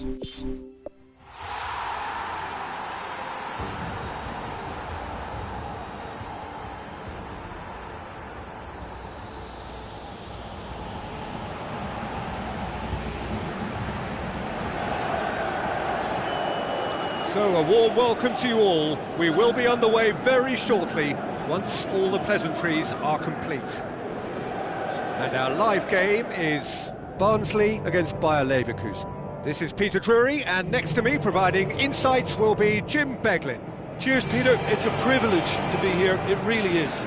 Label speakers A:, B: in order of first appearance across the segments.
A: So, a warm welcome to you all. We will be on the way very shortly, once all the pleasantries are complete. And our live game is Barnsley against Bayer Leverkusen. This is Peter Drury, and next to me, providing insights, will be Jim Beglin.
B: Cheers, Peter. It's a privilege to be here. It really is.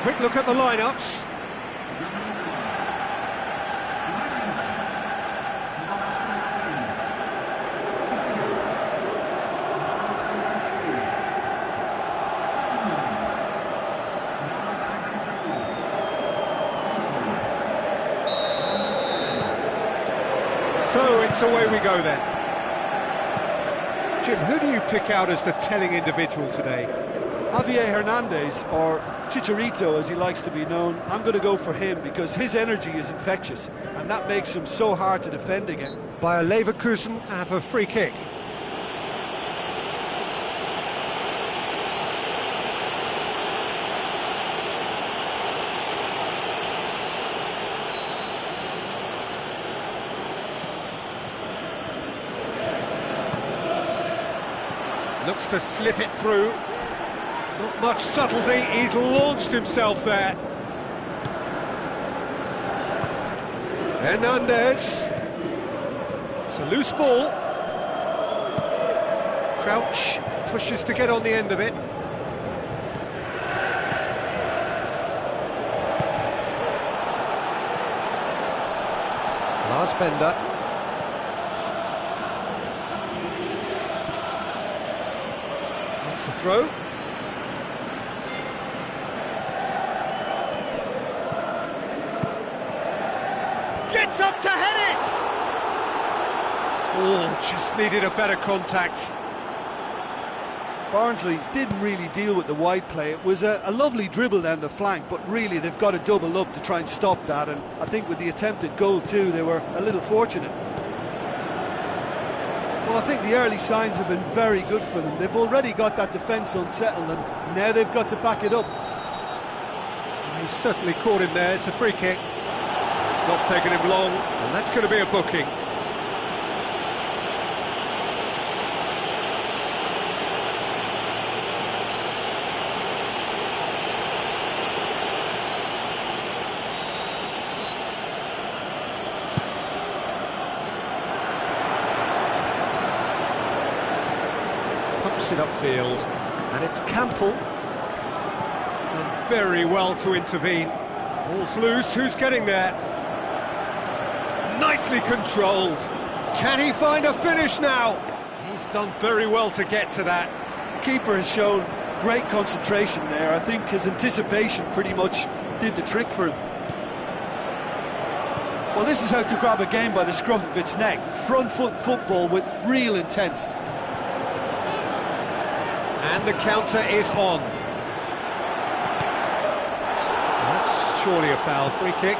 A: Quick look at the lineups. So it's away we go then. Jim, who do you pick out as the telling individual today?
B: Javier Hernandez, or Chicharito as he likes to be known. I'm going to go for him because his energy is infectious and that makes him so hard to defend again.
A: Bayer Leverkusen have a free kick. Looks to slip it through. Not much subtlety, he's launched himself there. Hernandez. It's a loose ball. Crouch pushes to get on the end of it. Lars Bender. That's the throw. Gets up to head it! Oh, just needed a better contact.
B: Barnsley didn't really deal with the wide play. It was a lovely dribble down the flank, but really they've got to double up to try and stop that, and I think with the attempted goal too, they were a little fortunate. Well, I think the early signs have been very good for them. They've already got that defence unsettled, and now they've got to back it up.
A: He's certainly caught him there. It's a free kick. It's not taken him long, and that's going to be a booking. Pumps it upfield, and it's Campbell. Done very well to intervene. Ball's loose, who's getting there? Nicely controlled. Can he find a finish now? He's done very well to get to that.
B: The keeper has shown great concentration there. I think his anticipation pretty much did the trick for him. Well, this is how to grab a game by the scruff of its neck. Front foot football with real intent.
A: And the counter is on. That's surely a foul. Free kick.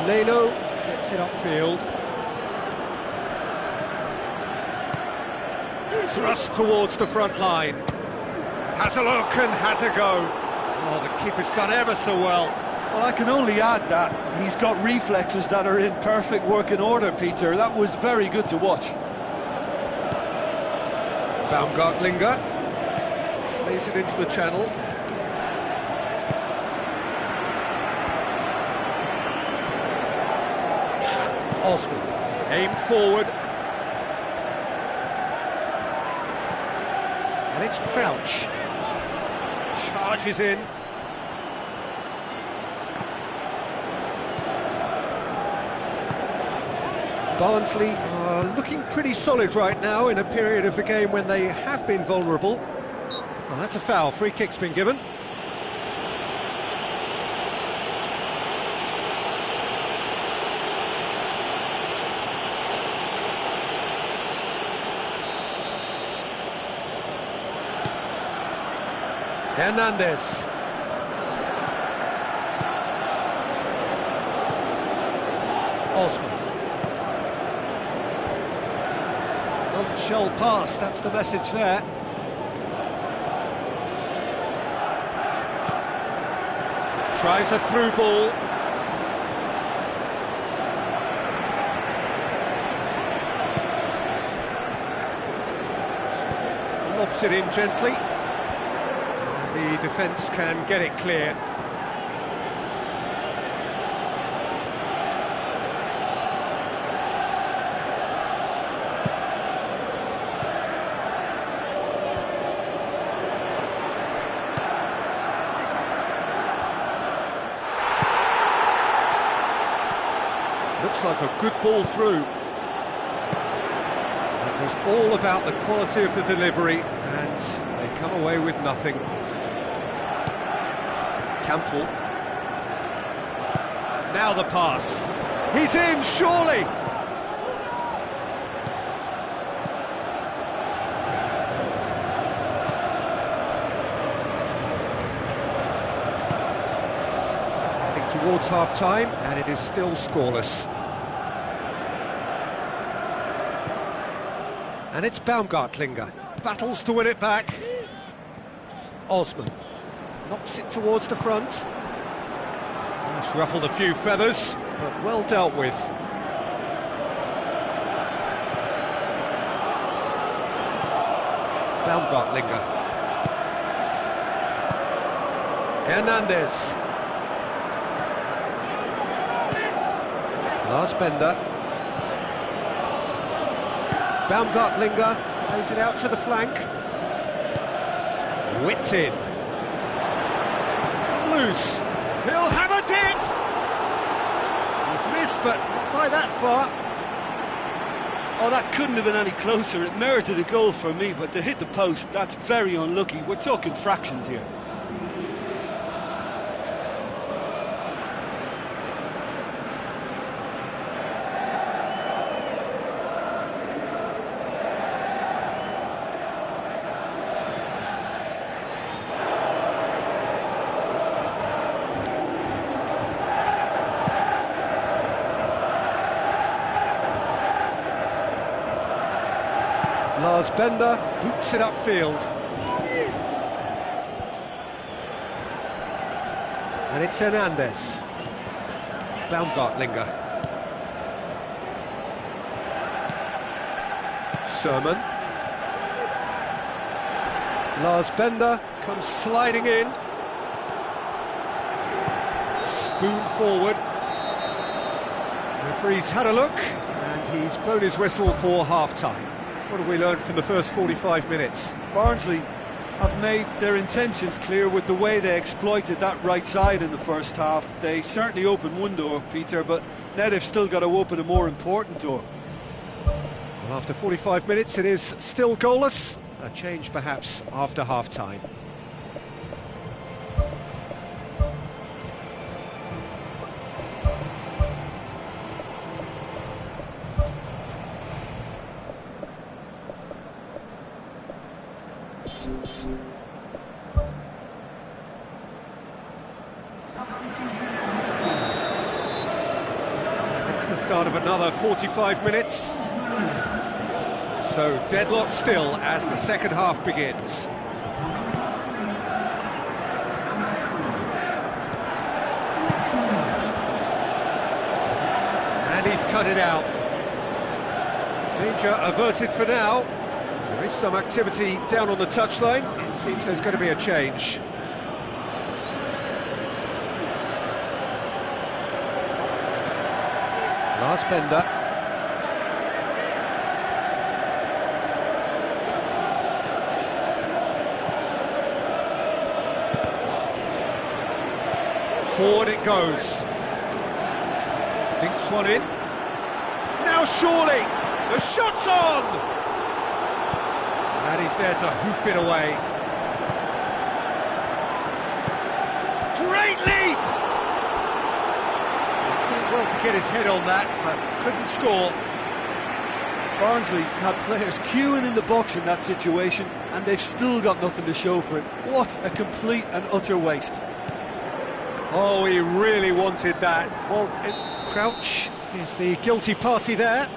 A: Leno gets it upfield. Thrust towards the front line. Has a look and has a go. Oh, the keeper's done ever so well.
B: Well, I can only add that he's got reflexes that are in perfect working order, Peter. That was very good to watch.
A: Baumgartlinger plays it into the channel. Osman, aimed forward. And it's Crouch. Charges in. Barnsley are looking pretty solid right now in a period of the game when they have been vulnerable. Well, that's a foul. Free kick's been given. Hernandez. Osman. Non-shell pass, that's the message there. Tries a through ball. Lobs it in gently. The defence can get it clear. Looks like a good ball through. It was all about the quality of the delivery, and they come away with nothing. Campbell. Now the pass. He's in, surely! Heading towards half-time, and it is still scoreless. And it's Baumgartlinger. Battles to win it back. Osman. Knocks it towards the front. It's ruffled a few feathers, but well dealt with. Baumgartlinger. Hernandez. Lars Bender. Baumgartlinger plays it out to the flank. Whipped in. Loose. He'll have a dip! He's missed, but not by that far.
B: Oh, that couldn't have been any closer. It merited a goal for me, but to hit the post, that's very unlucky. We're talking fractions here.
A: Lars Bender boots it upfield. And it's Hernandez. Baumgartlinger. Sermon. Lars Bender comes sliding in. Spoon forward. Referee's had a look, and he's blown his whistle for half-time. What have we learned from the first 45 minutes?
B: Barnsley have made their intentions clear with the way they exploited that right side in the first half. They certainly opened one door, Peter, but now they've still got to open a more important door.
A: Well, after 45 minutes, it is still goalless. A change, perhaps, after half-time. It's the start of another 45 minutes. So deadlock still as the second half begins. cut it out. Danger averted for now. There is some activity down on the touchline. It seems there's going to be a change. Lars Bender. Forward it goes. Dinks one in. Now surely, the shot's on! And he's there to hoof it away. Great leap! He's done well to get his head on that, but couldn't score.
B: Barnsley had players queuing in the box in that situation, and they've still got nothing to show for it. What a complete and utter waste.
A: Oh, he really wanted that. Well, Crouch is the guilty party there.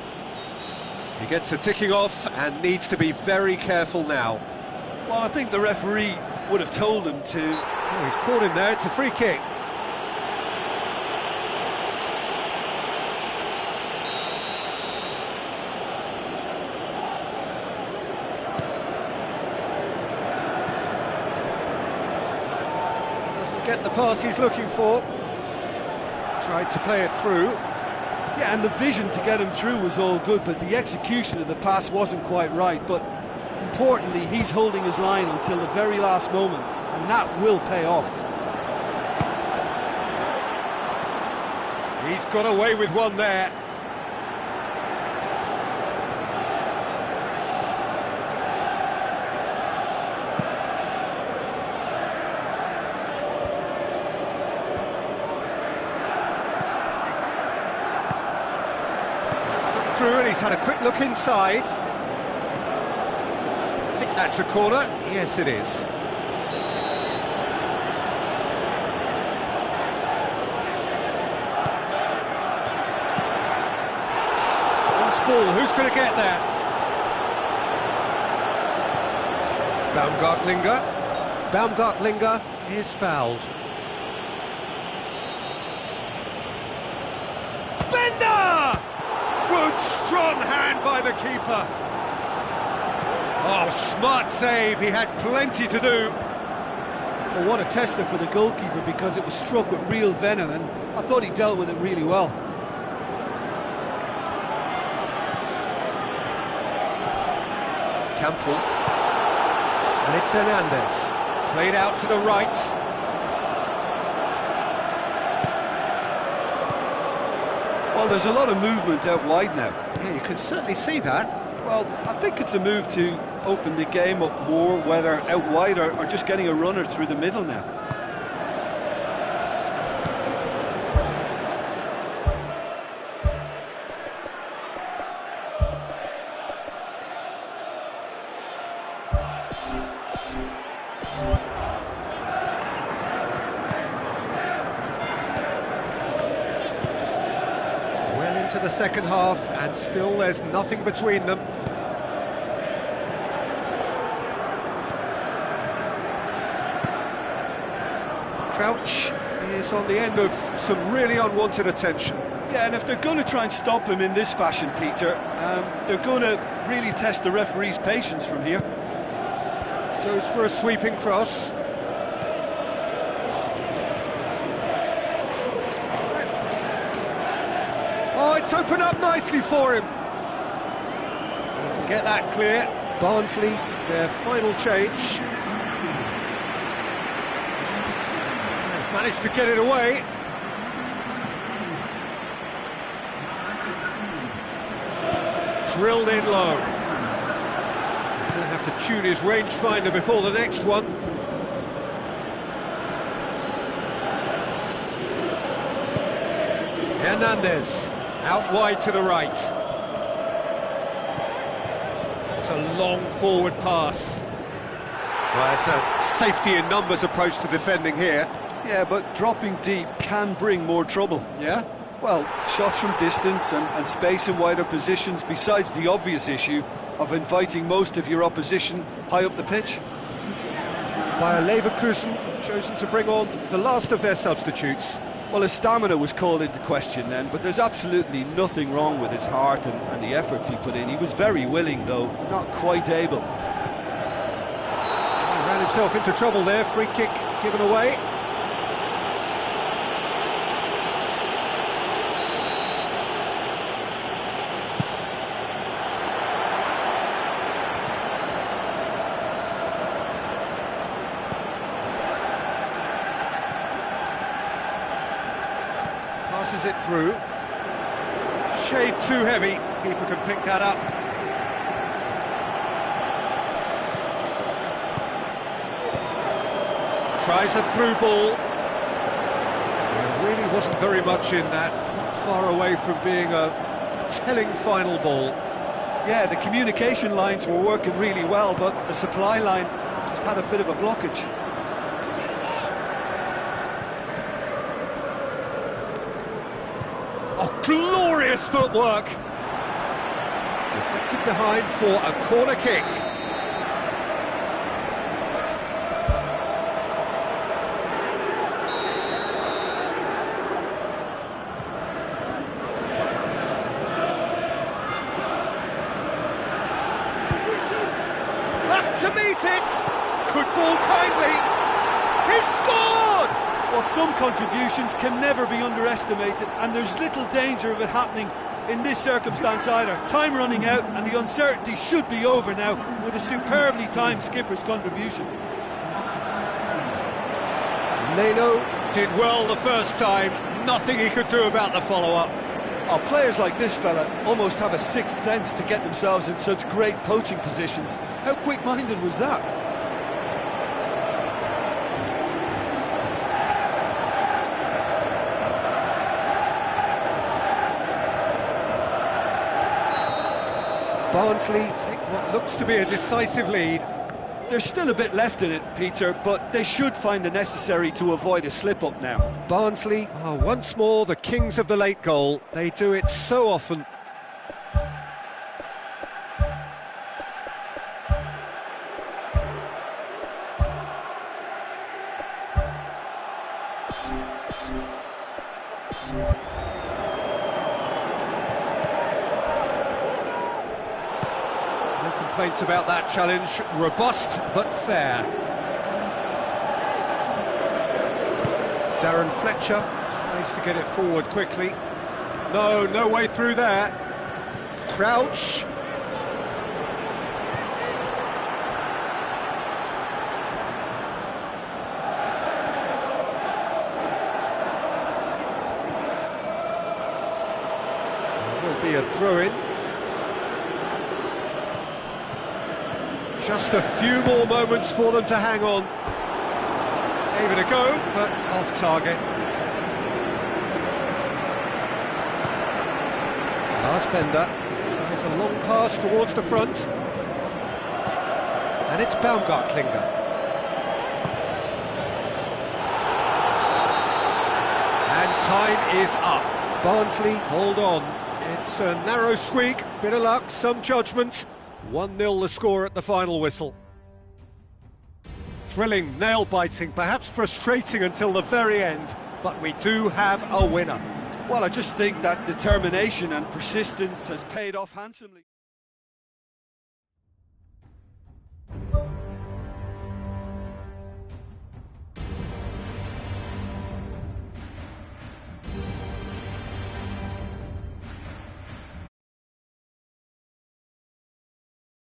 A: He gets a ticking off and needs to be very careful now.
B: Well, I think the referee would have told him to.
A: Oh, he's caught him there, it's a free kick. Doesn't get the pass he's looking for. Tried to play it through.
B: Yeah, and the vision to get him through was all good, but the execution of the pass wasn't quite right. But importantly, he's holding his line until the very last moment, and that will pay off.
A: He's got away with one there. Through, and he's had a quick look inside. I think that's a corner. Yes, it is. Loose ball, who's going to get there? Baumgartlinger is fouled. Bender! Good strong hand by the keeper. Oh, smart save, he had plenty to do.
B: Well, what a tester for the goalkeeper, because it was struck with real venom, and I thought he dealt with it really well.
A: Campbell. And it's Hernandez. Played out to the right.
B: Well, there's a lot of movement out wide now.
A: Yeah, you can certainly see that.
B: Well, I think it's a move to open the game up more, whether out wide or just getting a runner through the middle now.
A: To the second half, and still there's nothing between them. Crouch is on the end of some really unwanted attention.
B: Yeah, and if they're going to try and stop him in this fashion, Peter, they're going to really test the referee's patience from here.
A: Goes for a sweeping cross. Oh, it's opened up nicely for him. Get that clear. Barnsley, their final change. They've managed to get it away. Drilled in low. He's going to have to tune his rangefinder before the next one. Hernandez. Out wide to the right. It's a long forward pass. Well, it's a safety in numbers approach to defending here.
B: Yeah, but dropping deep can bring more trouble.
A: Yeah?
B: Well, shots from distance and space in wider positions, besides the obvious issue of inviting most of your opposition high up the pitch.
A: Bayer Leverkusen have chosen to bring on the last of their substitutes.
B: Well, his stamina was called into question then, but there's absolutely nothing wrong with his heart and the efforts he put in. He was very willing, though, not quite able.
A: He ran himself into trouble there, free kick given away. Passes it through. Shade too heavy. Keeper can pick that up. Tries a through ball. There really wasn't very much in that. Not far away from being a telling final ball.
B: Yeah, the communication lines were working really well, but the supply line just had a bit of a blockage.
A: Oh, glorious footwork! Deflected behind for a corner kick. Up to meet it! Could fall kindly. He's scored!
B: Well, some contributions can never be underestimated, and there's little danger of it happening in this circumstance either. Time running out, and the uncertainty should be over now with a superbly timed skipper's contribution.
A: Leno did well the first time, nothing he could do about the follow-up.
B: Oh, players like this fella almost have a sixth sense to get themselves in such great poaching positions. How quick-minded was that?
A: Barnsley take what looks to be a decisive lead.
B: There's still a bit left in it, Peter, but they should find the necessary to avoid a slip-up now.
A: Barnsley are once more the kings of the late goal. They do it so often. No complaints about that challenge. Robust but fair. Darren Fletcher tries to get it forward quickly. No way through there. Crouch. There will be a throw-in. Just a few more moments for them to hang on. Gave it a go, but off target. Lars Bender tries a long pass towards the front. And it's Baumgartlinger. And time is up. Barnsley, hold on. It's a narrow squeak, bit of luck, some judgment. 1-0 the score at the final whistle. Thrilling, nail-biting, perhaps frustrating until the very end, but we do have a winner.
B: Well, I just think that determination and persistence has paid off handsomely.